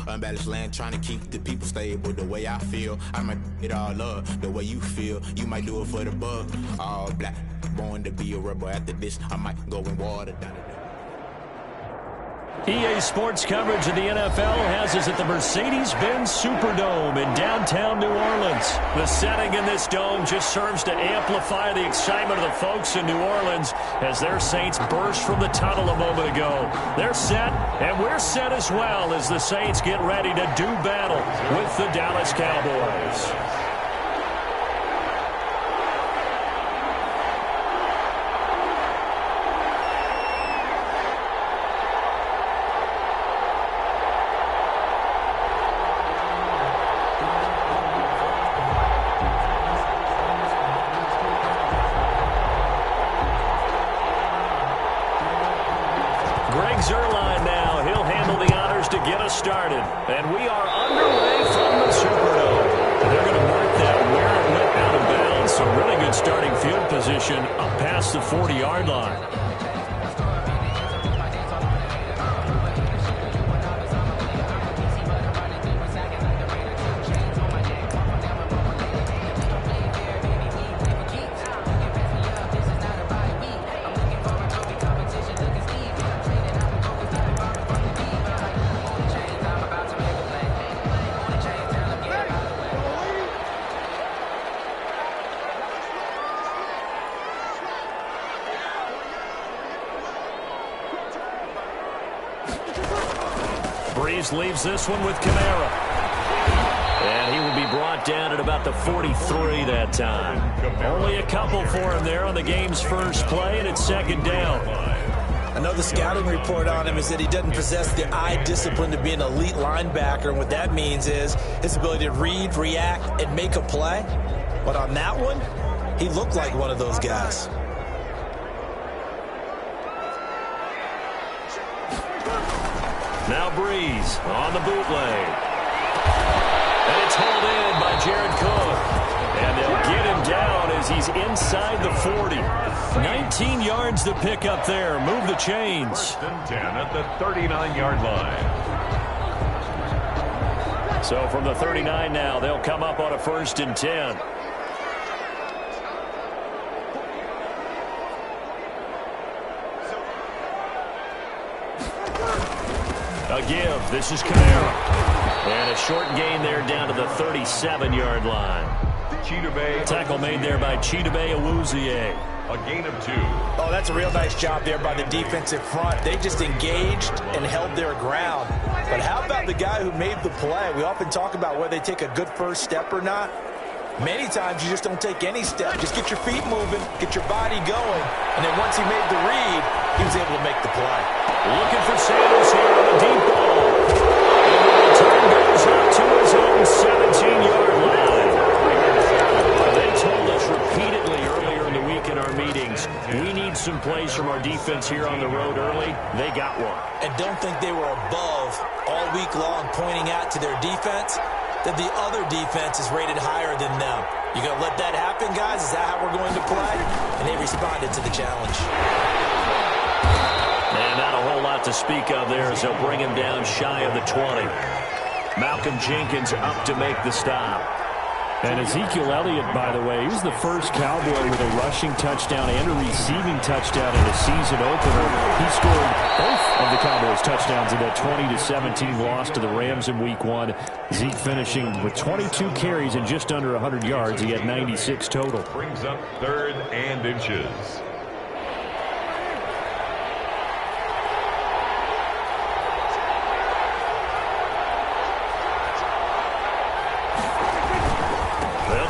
Unbalanced land, trying to keep the people stable. The way I feel, I might it all up. The way you feel, you might do it for the buck. All black, born to be a rebel. After this, I might go and water down. EA Sports coverage of the NFL has us at the Mercedes-Benz Superdome in downtown New Orleans. The setting in this dome just serves to amplify the excitement of the folks in New Orleans as their Saints burst from the tunnel a moment ago. They're set, and we're set as well as the Saints get ready to do battle with the Dallas Cowboys. Started, and we are underway from the Superdome. They're going to mark that where it went out of bounds. So really good starting field position up past the 40-yard line. Leaves this one with Kamara. And he will be brought down at about the 43 that time. Only a couple for him there on the game's first play, and it's second down. I know the scouting report on him is that he doesn't possess the eye discipline to be an elite linebacker, and what that means is his ability to read, react, and make a play. But on that one, he looked like one of those guys. Now Breeze on the bootleg. And it's hauled in by Jared Cook. And they'll get him down as he's inside the 40. 19 yards to pick up there. Move the chains. First and 10 at the 39-yard line. So from the 39 now, they'll come up on a first and 10. A give. This is Kamara. And a short gain there down to the 37-yard line. Tackle made there by Chidobe Awuzie. A gain of 2. Oh, that's a real nice job there by the defensive front. They just engaged and held their ground. But how about the guy who made the play? We often talk about whether they take a good first step or not. Many times you just don't take any step. Just get your feet moving, get your body going. And then once he made the read, he was able to make the play. Looking for Sanders here on the deep ball. And the return goes out to his own 17-yard line. They told us repeatedly earlier in the week in our meetings, we need some plays from our defense here on the road early. They got one. And don't think they were above all week long pointing out to their defense that the other defense is rated higher than them. You going to let that happen, guys? Is that how we're going to play? And they responded to the challenge. And not a whole lot to speak of there as they'll bring him down shy of the 20. Malcolm Jenkins up to make the stop. And Ezekiel Elliott, by the way, he's the first Cowboy with a rushing touchdown and a receiving touchdown in a season opener. He scored both of the Cowboys' touchdowns in that 20-17 loss to the Rams in Week 1. Zeke finishing with 22 carries and just under 100 yards. He had 96 total. Brings up 3rd and inches.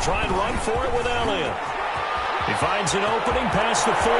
Try and run for it with Elliott. He finds an opening past the 40.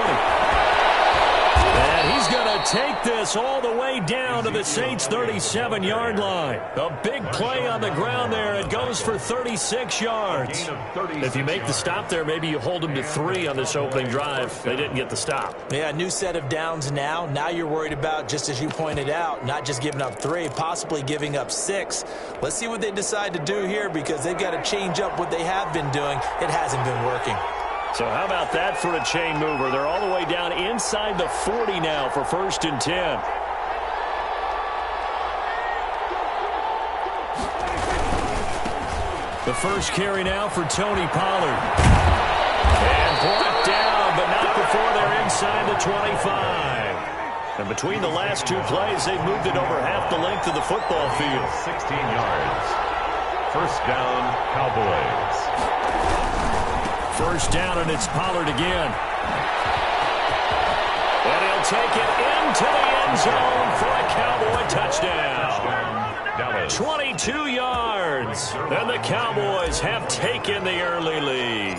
And he's going to take this all the way down to the Saints' 37-yard line. A big play on the ground there. It goes for 36 yards. If you make the stop there, maybe you hold them to 3 on this opening drive. They didn't get the stop. Yeah, new set of downs now. Now you're worried about, just as you pointed out, not just giving up 3, possibly giving up 6. Let's see what they decide to do here because they've got to change up what they have been doing. It hasn't been working. So how about that for a chain mover? They're all the way down inside the 40 now for 1st and 10. The first carry now for Tony Pollard. And brought down, but not before they're inside the 25. And between the last two plays, they've moved it over half the length of the football field. 16 yards. First down, Cowboys. First down, and it's Pollard again. And he'll take it into the end zone for a Cowboy touchdown. Dallas. 22 yards. And the Cowboys have taken the early lead.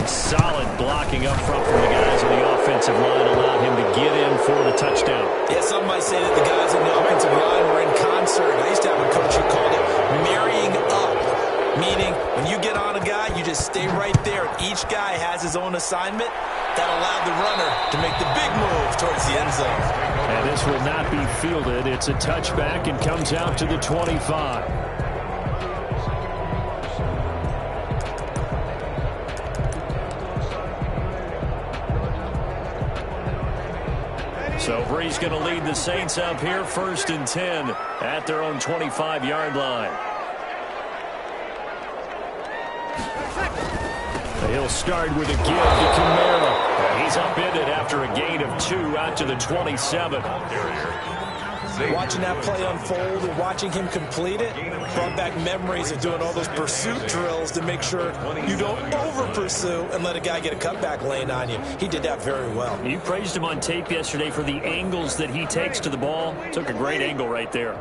Solid blocking up front from the guys on the offensive line allowed him to get in for the touchdown. Yeah, some might say that the guys on the offensive line were in concert. I used to have a coach who called it marrying up, meaning when you get on a guy, you just stay right there. Each guy has his own assignment. That allowed the runner to make the big move towards the end zone. And this will not be fielded. It's a touchback and comes out to the 25. So Bree's going to lead the Saints up here, 1st and 10 at their own 25-yard line. He'll start with a give to Kamara. He's upended after a gain of 2 out to the 27. Watching that play unfold and watching him complete it brought back memories of doing all those pursuit drills to make sure you don't over-pursue and let a guy get a cutback lane on you. He did that very well. You praised him on tape yesterday for the angles that he takes to the ball. Took a great angle right there.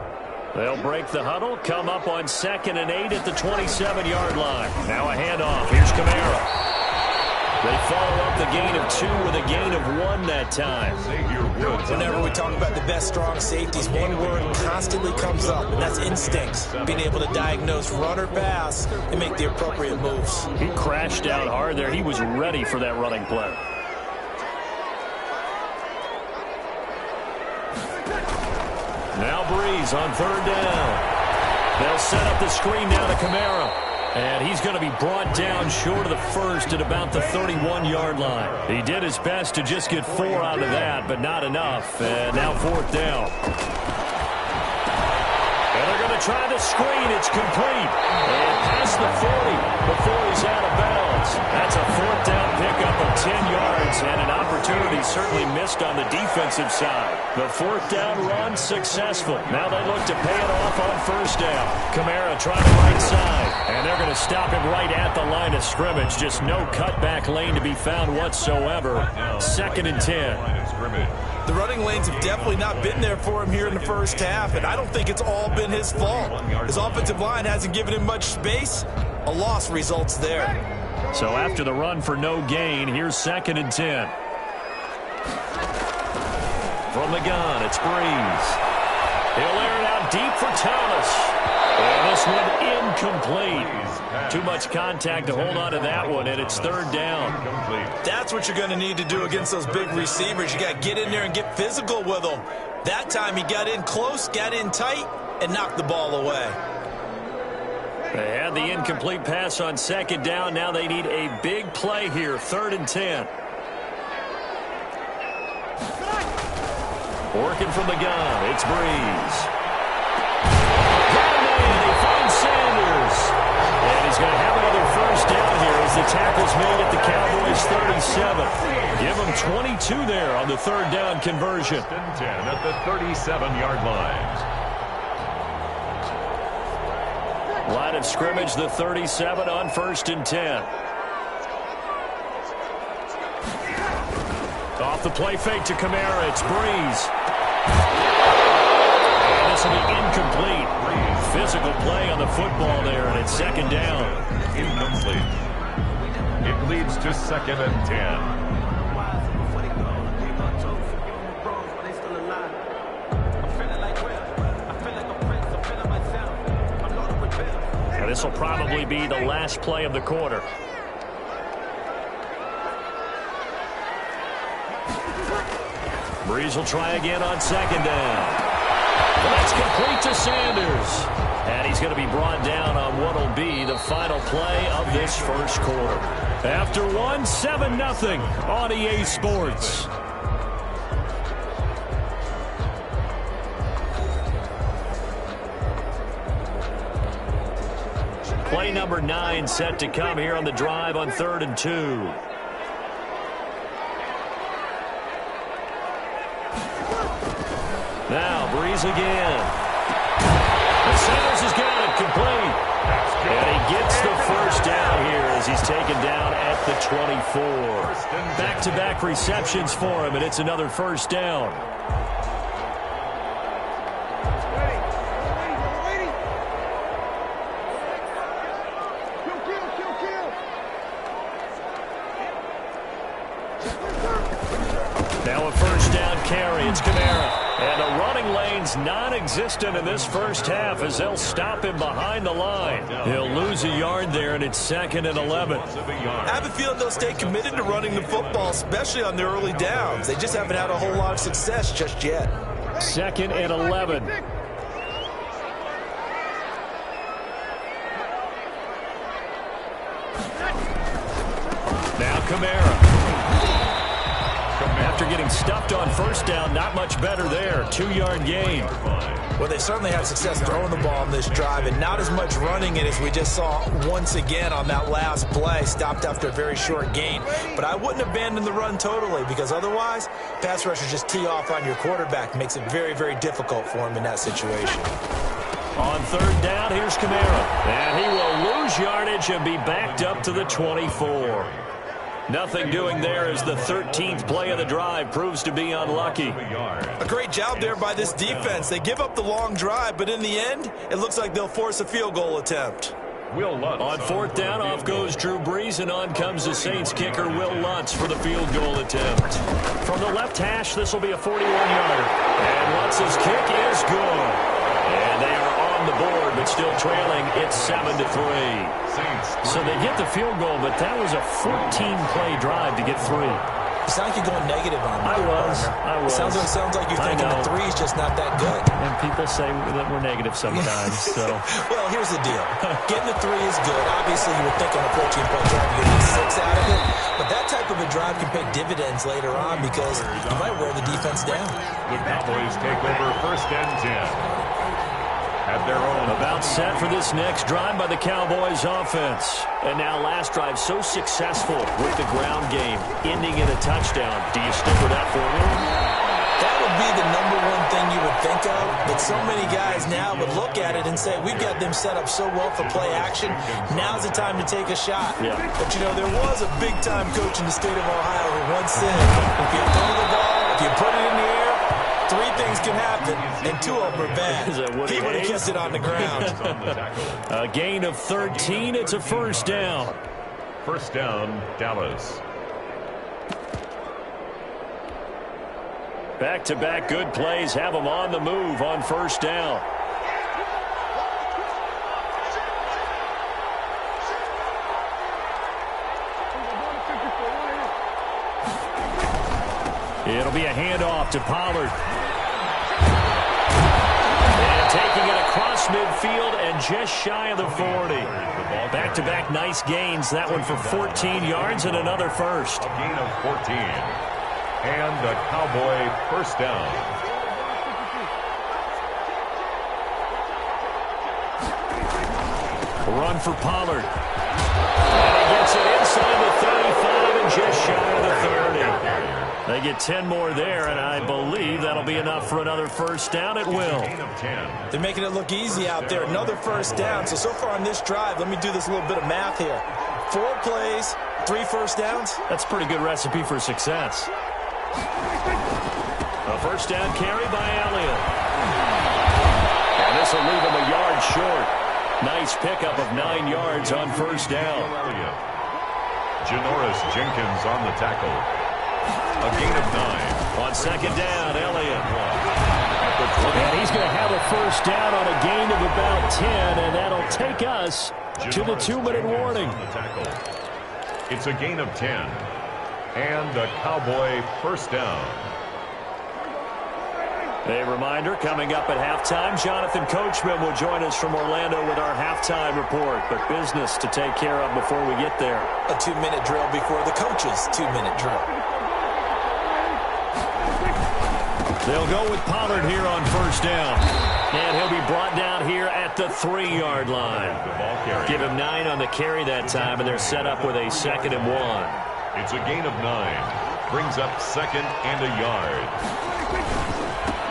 They'll break the huddle, come up on 2nd and 8 at the 27-yard line. Now a handoff. Here's Kamara. They follow up the gain of 2 with a gain of 1 that time. Whenever we talk about the best strong safeties, one word constantly comes up, and that's instincts. Being able to diagnose run or pass and make the appropriate moves. He crashed out hard there. He was ready for that running play. Now Breeze on 3rd down. They'll set up the screen down to Kamara. And he's going to be brought down short of the first at about the 31-yard line. He did his best to just get 4 out of that, but not enough. And now 4th down. And they're going to try the screen. It's complete. And past the 40 before he's out of bounds. That's a 4th down pickup of 10 yards and an opportunity certainly missed on the defensive side. The 4th down run successful. Now they look to pay it off on 1st down. Kamara trying the right side. And they're going to stop him right at the line of scrimmage. Just no cutback lane to be found whatsoever. 2nd and 10. The running lanes have definitely not been there for him here in the first half, and I don't think it's all been his fault. His offensive line hasn't given him much space. A loss results there. So after the run for no gain, here's 2nd and 10. From the gun, it's Breeze. He'll air it out deep for Thomas. And this one incomplete. Too much contact to hold on to that one, and it's 3rd down. That's what you're going to need to do against those big receivers. You got to get in there and get physical with them. That time he got in close, got in tight, and knocked the ball away. They had the incomplete pass on 2nd down. Now they need a big play here, 3rd and 10. Working from the gun, it's Breeze. Sanders. And he's going to have another 1st down here as the tackle's made at the Cowboys' 37. Give him 22 there on the 3rd down conversion. 10 at the 37-yard line. Line of scrimmage, the 37 on 1st and 10. Off the play fake to Kamara, it's Breeze. And this will be incomplete. Physical play on the football there, and it's 2nd down. Incomplete. It leads to 2nd and 10. And this will probably be the last play of the quarter. Breeze will try again on 2nd down. That's complete to Sanders. And he's going to be brought down on what will be the final play of this first quarter. After 1, 7-0 on EA Sports. Play number 9 set to come here on the drive on 3rd and 2. Now, Breeze again. And Sanders has got it complete. And he gets the first down here as he's taken down at the 24. Back-to-back receptions for him, and it's another first down. Now a first down carry. It's Kamara. And the running lane's non-existent in this first half as they'll stop him behind the line. He'll lose a yard there, and it's 2nd and 11. I have a feeling they'll stay committed to running the football, especially on their early downs. They just haven't had a whole lot of success just yet. 2nd and 11. Now Kamara. After getting stuffed on first down, not much better there. 2-yard gain. Well, they certainly had success throwing the ball on this drive, and not as much running it as we just saw once again on that last play. Stopped after a very short gain. But I wouldn't abandon the run totally, because otherwise, pass rushers just tee off on your quarterback. Makes it very, very difficult for him in that situation. On 3rd down, here's Kamara. And he will lose yardage and be backed up to the 24. Nothing doing there as the 13th play of the drive proves to be unlucky. A great job there by this defense. They give up the long drive, but in the end, it looks like they'll force a field goal attempt. On 4th down, off goes Drew Brees, and on comes the Saints kicker, Will Lutz, for the field goal attempt. From the left hash, this will be a 41-yarder. And Lutz's kick is good. And they are on the board, but still trailing. It's 7-3. So they get the field goal, but that was a 14-play drive to get 3. You sound like you're going negative on me. I was. Sounds like you're thinking the 3 is just not that good. And people say that we're negative sometimes. So. Well, here's the deal. Getting the 3 is good. Obviously, you would think on a 14-point drive you're going to get 6 out of it. But that type of a drive can pay dividends later on because you might wear the defense down. The Cowboys take over 1st and 10. At their own. About set for this next drive by the Cowboys offense. And now last drive so successful with the ground game, ending in a touchdown. Do you stick with that formula? That would be the number one thing you would think of, but so many guys now would look at it and say, we've got them set up so well for play action, now's the time to take a shot. Yeah. But, you know, there was a big-time coach in the state of Ohio who once said, if you throw the ball, if you put it in the air, 3 things can happen, and 2 of them are bad. He would have kept it on the ground. A gain of 13. It's a first down. First down, Dallas. Back-to-back good plays have them on the move on first down. It'll be a handoff to Pollard. And taking it across midfield and just shy of the 40. Back-to-back nice gains. That one for 14 yards and another first. A gain of 14. And a Cowboy first down. Run for Pollard. And he gets it inside the 35 and just shy of the 30. They get 10 more there, and I believe that'll be enough for another first down. It will. They're making it look easy out there. Another first down. So far on this drive, let me do this little bit of math here. 4 plays, 3 first downs. That's a pretty good recipe for success. A first down carry by Elliott. And this will leave him a yard short. Nice pickup of 9 yards on first down. Janoris Jenkins on the tackle. A gain of 9. On second down, Elliott. And he's going to have a first down on a gain of about 10, and that'll take us to the 2-minute warning. It's a gain of 10. And a Cowboy first down. A reminder, coming up at halftime, Jonathan Coachman will join us from Orlando with our halftime report. But business to take care of before we get there. A 2-minute drill before the coach's 2-minute drill. They'll go with Pollard here on first down. And he'll be brought down here at the 3-yard line. Give him 9 on the carry that time, and they're set up with a 2nd and 1. It's a gain of 9. Brings up 2nd and a yard.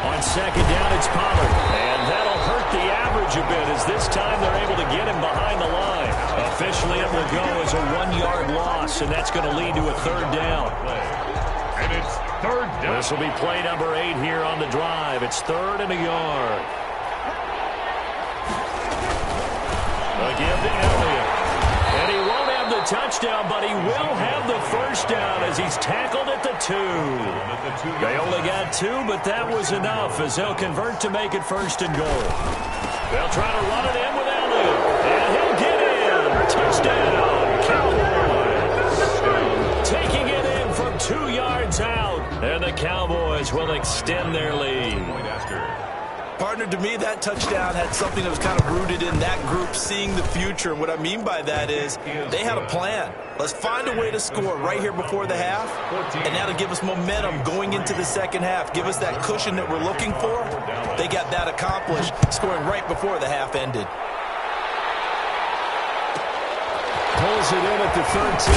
On 2nd down, it's Pollard. And that'll hurt the average a bit, as this time they're able to get him behind the line. Officially, it will go as a 1-yard loss, and that's going to lead to a 3rd down. And it's 3rd down. This will be play number 8 here on the drive. It's 3rd and a yard. Again to Elliott. And he won't have the touchdown, but he will have the 1st down as he's tackled at the 2. They only got 2, but that was enough as they'll convert to make it 1st and goal. They'll try to run it in with Elliott. And he'll get in. Touchdown, Cowboys. Taking it in from 2 yards out. And the Cowboys will extend their lead. Partner, to me, that touchdown had something that was kind of rooted in that group seeing the future. What I mean by that is they had a plan. Let's find a way to score right here before the half, and that'll give us momentum going into the 2nd half, give us that cushion that we're looking for. They got that accomplished, scoring right before the half ended. Pulls it in at the 13.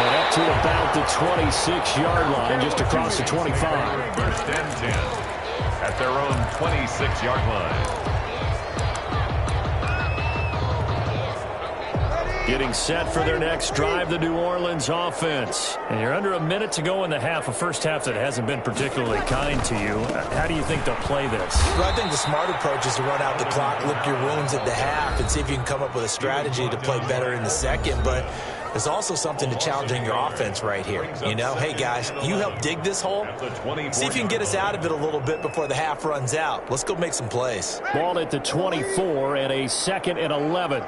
And up to about the 26-yard line, just across the 25. 1st and 10. At their own 26-yard line. Getting set for their next drive, the New Orleans offense. And you're under a minute to go in the half, a first half that hasn't been particularly kind to you. How do you think they'll play this? Well, I think the smart approach is to run out the clock, lick your wounds at the half, and see if you can come up with a strategy to play better in the 2nd. But there's also something to challenging your offense right here. You know, hey, guys, you help dig this hole. See if you can get us out of it a little bit before the half runs out. Let's go make some plays. Ball at the 24 and a 2nd and 11.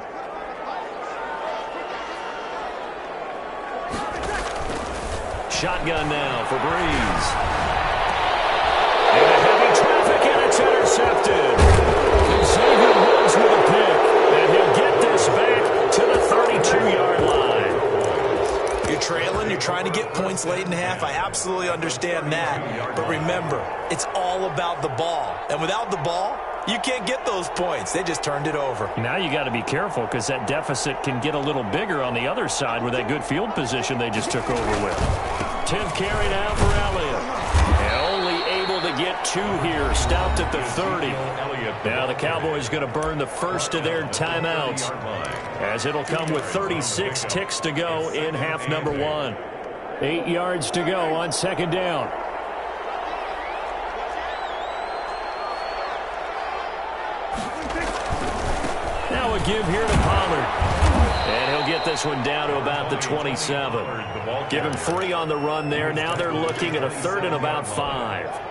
Shotgun now for Breeze. Into heavy traffic, and it's intercepted. Xavier Woods with a pick, and he'll get this back to the 32-yard line. You're trailing, you're trying to get points late in the half. I absolutely understand that. But remember, it's all about the ball. And without the ball, you can't get those points. They just turned it over. Now you got to be careful because that deficit can get a little bigger on the other side with that good field position they just took over with. 10th carry now for Elliott. And only able to get 2 here. Stopped at the 30. Now the Cowboys going to burn the first of their timeouts, as it'll come with 36 ticks to go in half number 1. 8 yards to go on 2nd down. Now a give here to Pollard. And he'll get this one down to about the 27. Give him 3 on the run there. Now they're looking at a 3rd and about 5.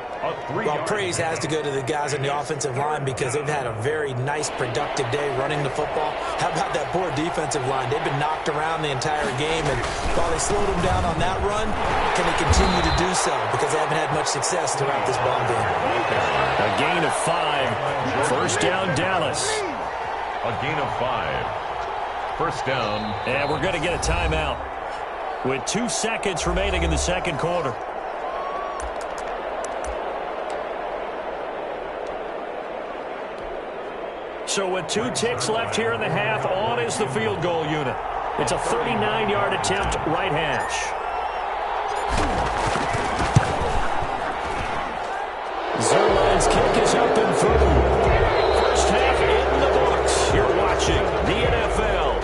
Well, praise has to go to the guys on the offensive line because they've had a very nice, productive day running the football. How about that poor defensive line? They've been knocked around the entire game, and while they slowed them down on that run, can they continue to do so? Because they haven't had much success throughout this ball game. A gain of 5. 1st down, Dallas. A gain of 5. 1st down. And we're going to get a timeout with 2 seconds remaining in the 2nd quarter. So with 2 ticks left here in the half, on is the field goal unit. It's a 39-yard attempt, right hash. Zerline's kick is up and through. First half in the books. You're watching the NFL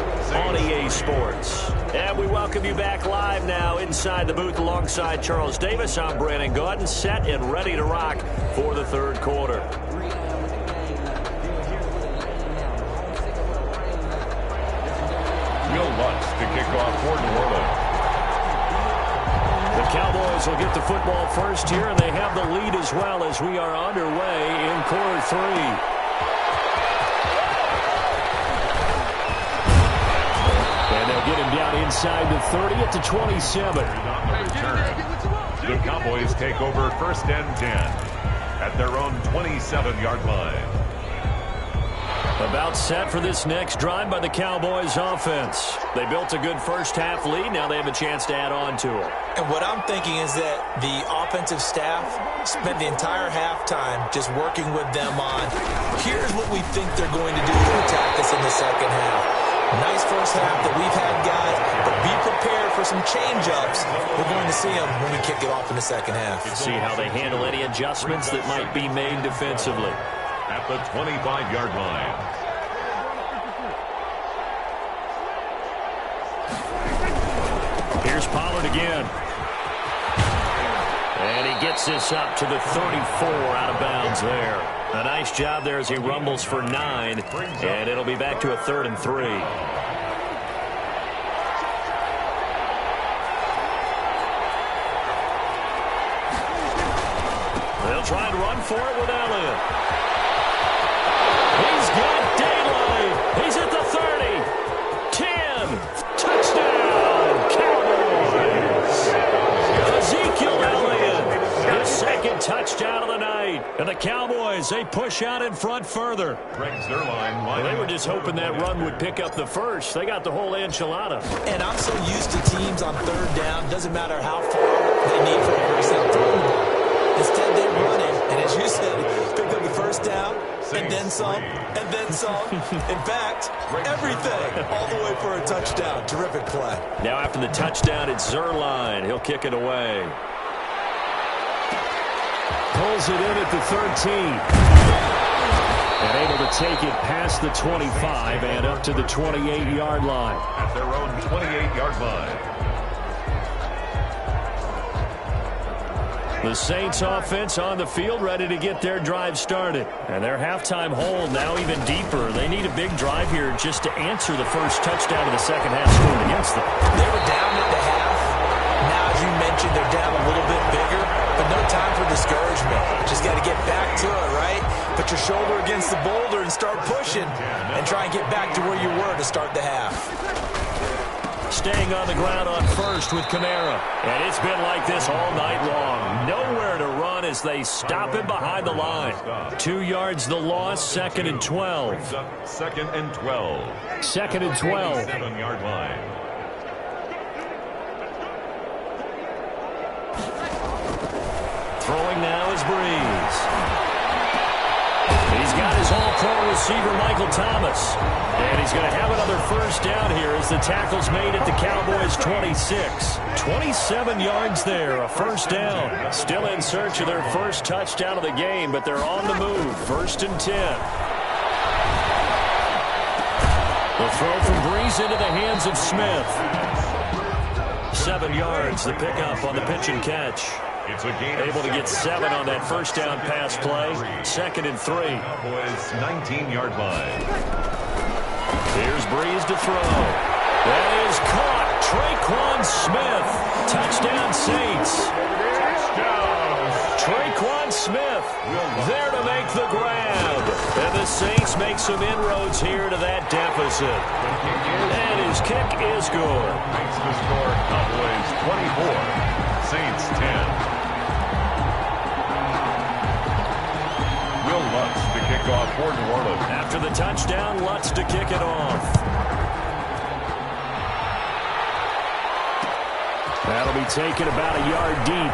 on EA Sports. And we welcome you back live now inside the booth alongside Charles Davis. I'm Brandon Gaudin, set and ready to rock for the 3rd quarter. To kick off for New Orleans. The Cowboys will get the football first here, and they have the lead as well as we are underway in quarter 3. And they'll get him down inside the 30 at the 27. The Cowboys take over 1st and 10 at their own 27-yard line. About set for this next drive by the Cowboys offense. They built a good first half lead. Now they have a chance to add on to it. And what I'm thinking is that the offensive staff spent the entire halftime just working with them on, here's what we think they're going to do to attack us in the second half. Nice first half that we've had, guys, but be prepared for some change-ups. We're going to see them when we kick it off in the second half. See how they handle any adjustments that might be made defensively. At the 25-yard line. Here's Pollard again. And he gets this up to the 34 out of bounds there. A nice job there as he rumbles for 9. And it'll be back to a 3rd and 3. They'll try and run for it with Elliott. He's got daylight. He's at the 30. 10. Touchdown, Cowboys. Ezekiel Elliott, his second touchdown of the night. And the Cowboys, they push out in front further. Well, they were just hoping that run would pick up the first. They got the whole enchilada. And I'm so used to teams on 3rd down, doesn't matter how far they need from a first down throwing the ball. Instead, they run it, and as you said, pick up the first down, and then some, and then some. In fact, everything, all the way for a touchdown. Terrific play. Now after the touchdown, it's Zuerlein. He'll kick it away. Pulls it in at the 13. And able to take it past the 25 and up to the 28-yard line. At their own 28-yard line. The Saints offense on the field ready to get their drive started. And their halftime hold now even deeper. They need a big drive here just to answer the first touchdown of the second half scored against them. They were down at the half. Now, as you mentioned, they're down a little bit bigger, but no time for discouragement. Just got to get back to it, right? Put your shoulder against the boulder and start pushing and try and get back to where you were to start the half. Staying on the ground on first with Kamara. And it's been like this all night long. Nowhere to run as they stop him behind the line. 2 yards the loss, 2nd and 12. 2nd and 12. 2nd and 12. 7-yard line. Throwing now is Breeze. He's got his all-pro receiver, Michael Thomas. And he's going to have another first down here as the tackle's made at the Cowboys' 26. 27 yards there, a first down. Still in search of their first touchdown of the game, but they're on the move. 1st and 10. The throw from Breeze into the hands of Smith. 7 yards, the pickup on the pitch and catch. It's a gain able to get 7 on that first down pass play. 2nd and 3. Cowboys 19-yard line. Here's Breeze to throw. That is caught. Traquan Smith. Touchdown Saints. Traquan Smith there to make the grab. And the Saints make some inroads here to that deficit. And his kick is good. Makes the score Cowboys 24. Saints 10. Lutz to kick off for New Orleans. After the touchdown, Lutz to kick it off. That'll be taken about a yard deep.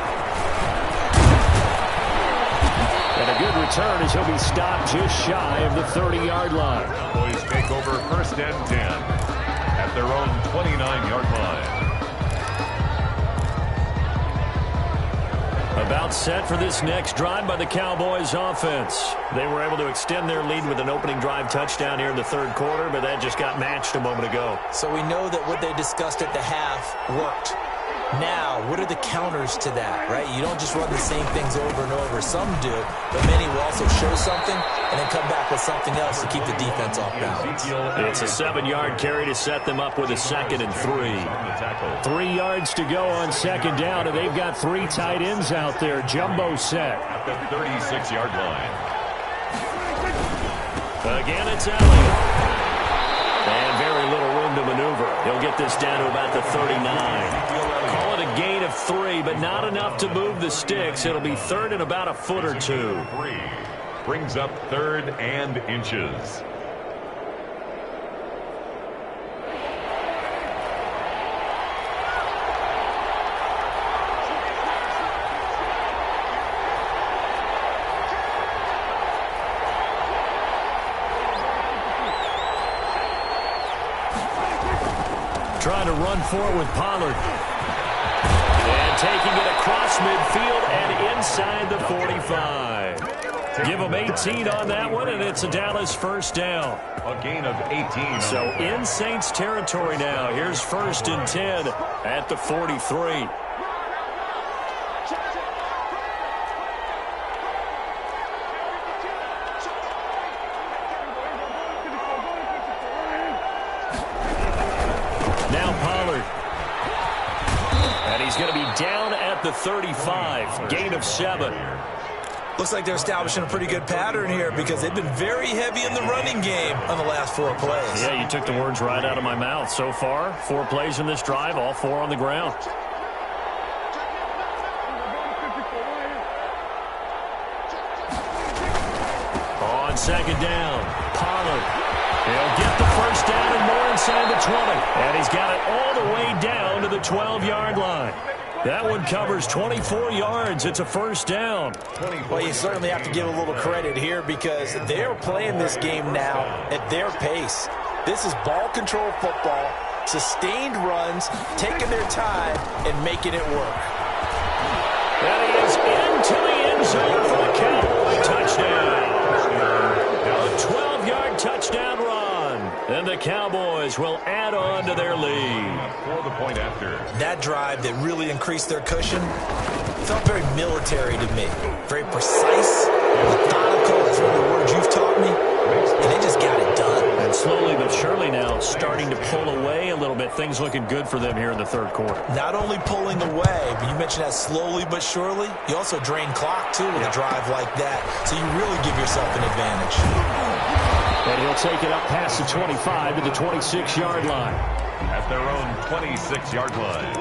And a good return as he'll be stopped just shy of the 30-yard line. Cowboys take over 1st and 10 at their own 29-yard line. About set for this next drive by the Cowboys offense. They were able to extend their lead with an opening drive touchdown here in the 3rd quarter, but that just got matched a moment ago. So we know that what they discussed at the half worked. Now, what are the counters to that, right? You don't just run the same things over and over. Some do, but many will also show something and then come back with something else to keep the defense off balance. It's a 7-yard carry to set them up with a 2nd and 3. 3 yards to go on 2nd down, and they've got 3 tight ends out there. Jumbo set. At the 36-yard line. Again, it's Elliott. And very little room to maneuver. He'll get this down to about the 39. Call it a gain of 3, but not enough to move the sticks. It'll be 3rd and about a foot or 2. Brings up 3rd and inches. run for it with Pollard. And taking it across midfield and inside the 45. Give them 18 on that one, and it's a Dallas first down. A gain of 18. So in Saints territory now. Here's 1st and 10 at the 43. Now Pollard. And he's going to be down at the 35. Gain of 7. Looks like they're establishing a pretty good pattern here because they've been very heavy in the running game on the last 4 plays. Yeah, you took the words right out of my mouth. So far, 4 plays in this drive, all 4 on the ground. On 2nd down, Pollard. He'll get the first down and more inside the 20. And he's got it all the way down to the 12-yard line. That one covers 24 yards. It's a first down. Well, you certainly have to give a little credit here because they're playing this game now at their pace. This is ball control football, sustained runs, taking their time, and making it work. That is into the end zone for the Cowboy touchdown. A 12-yard touchdown run. And the Cowboys will add on to their lead. For the point after. That drive that really increased their cushion felt very military to me. Very precise, methodical. That's one of the words you've taught me. And they just got it done. And slowly but surely now starting to pull away a little bit. Things looking good for them here in the 3rd quarter. Not only pulling away, but you mentioned that slowly but surely. You also drain clock, too, with a drive like that. So you really give yourself an advantage. And he'll take it up past the 25 to the 26-yard line. At their own 26-yard line.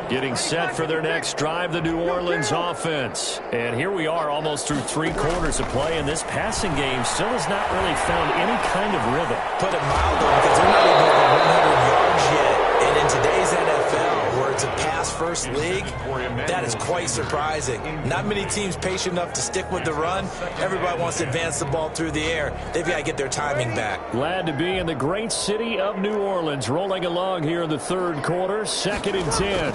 Getting set for their next drive, the New Orleans offense. And here we are almost through 3 quarters of play, and this passing game still has not really found any kind of rhythm. Put it mildly, because they're not even over 100 yards yet. And in today's NFL, where it's a pass-first league, that is quite surprising. Not many teams patient enough to stick with the run. Everybody wants to advance the ball through the air. They've got to get their timing back. Glad to be in the great city of New Orleans, rolling along here in the 3rd quarter, 2nd and 10.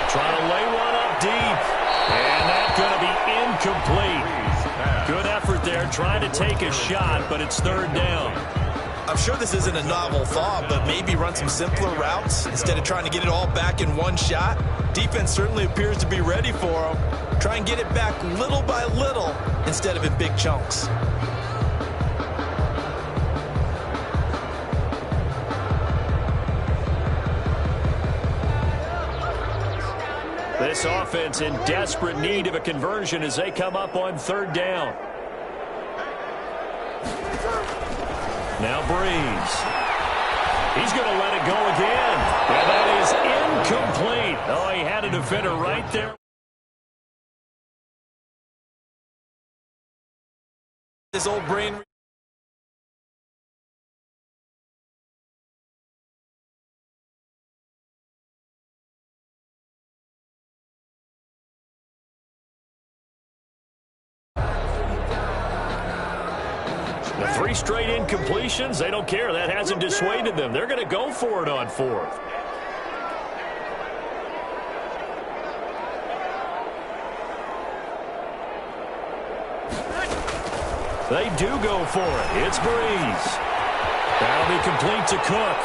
Trying to lay one up deep. And that's going to be incomplete. Good effort there, trying to take a shot, but it's 3rd down. I'm sure this isn't a novel thought, but maybe run some simpler routes instead of trying to get it all back in one shot. Defense certainly appears to be ready for them. Try and get it back little by little instead of in big chunks. This offense in desperate need of a conversion as they come up on 3rd down. Now Breeze. He's going to let it go again. And that is incomplete. Oh, he had a defender right there. This old brain. The 3 straight incompletions, they don't care. That hasn't dissuaded them. They're going to go for it on 4th. They do go for it. It's Breeze. That'll be complete to Cook.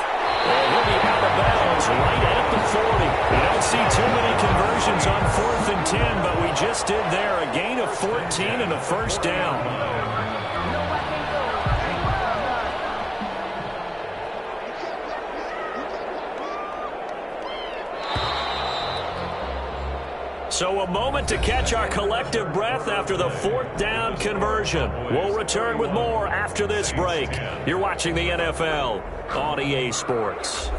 And he'll be out of bounds right at the 40. You don't see too many conversions on 4th and 10, but we just did there. A gain of 14 and a first down. So a moment to catch our collective breath after the 4th down conversion. We'll return with more after this break. You're watching the NFL on EA Sports.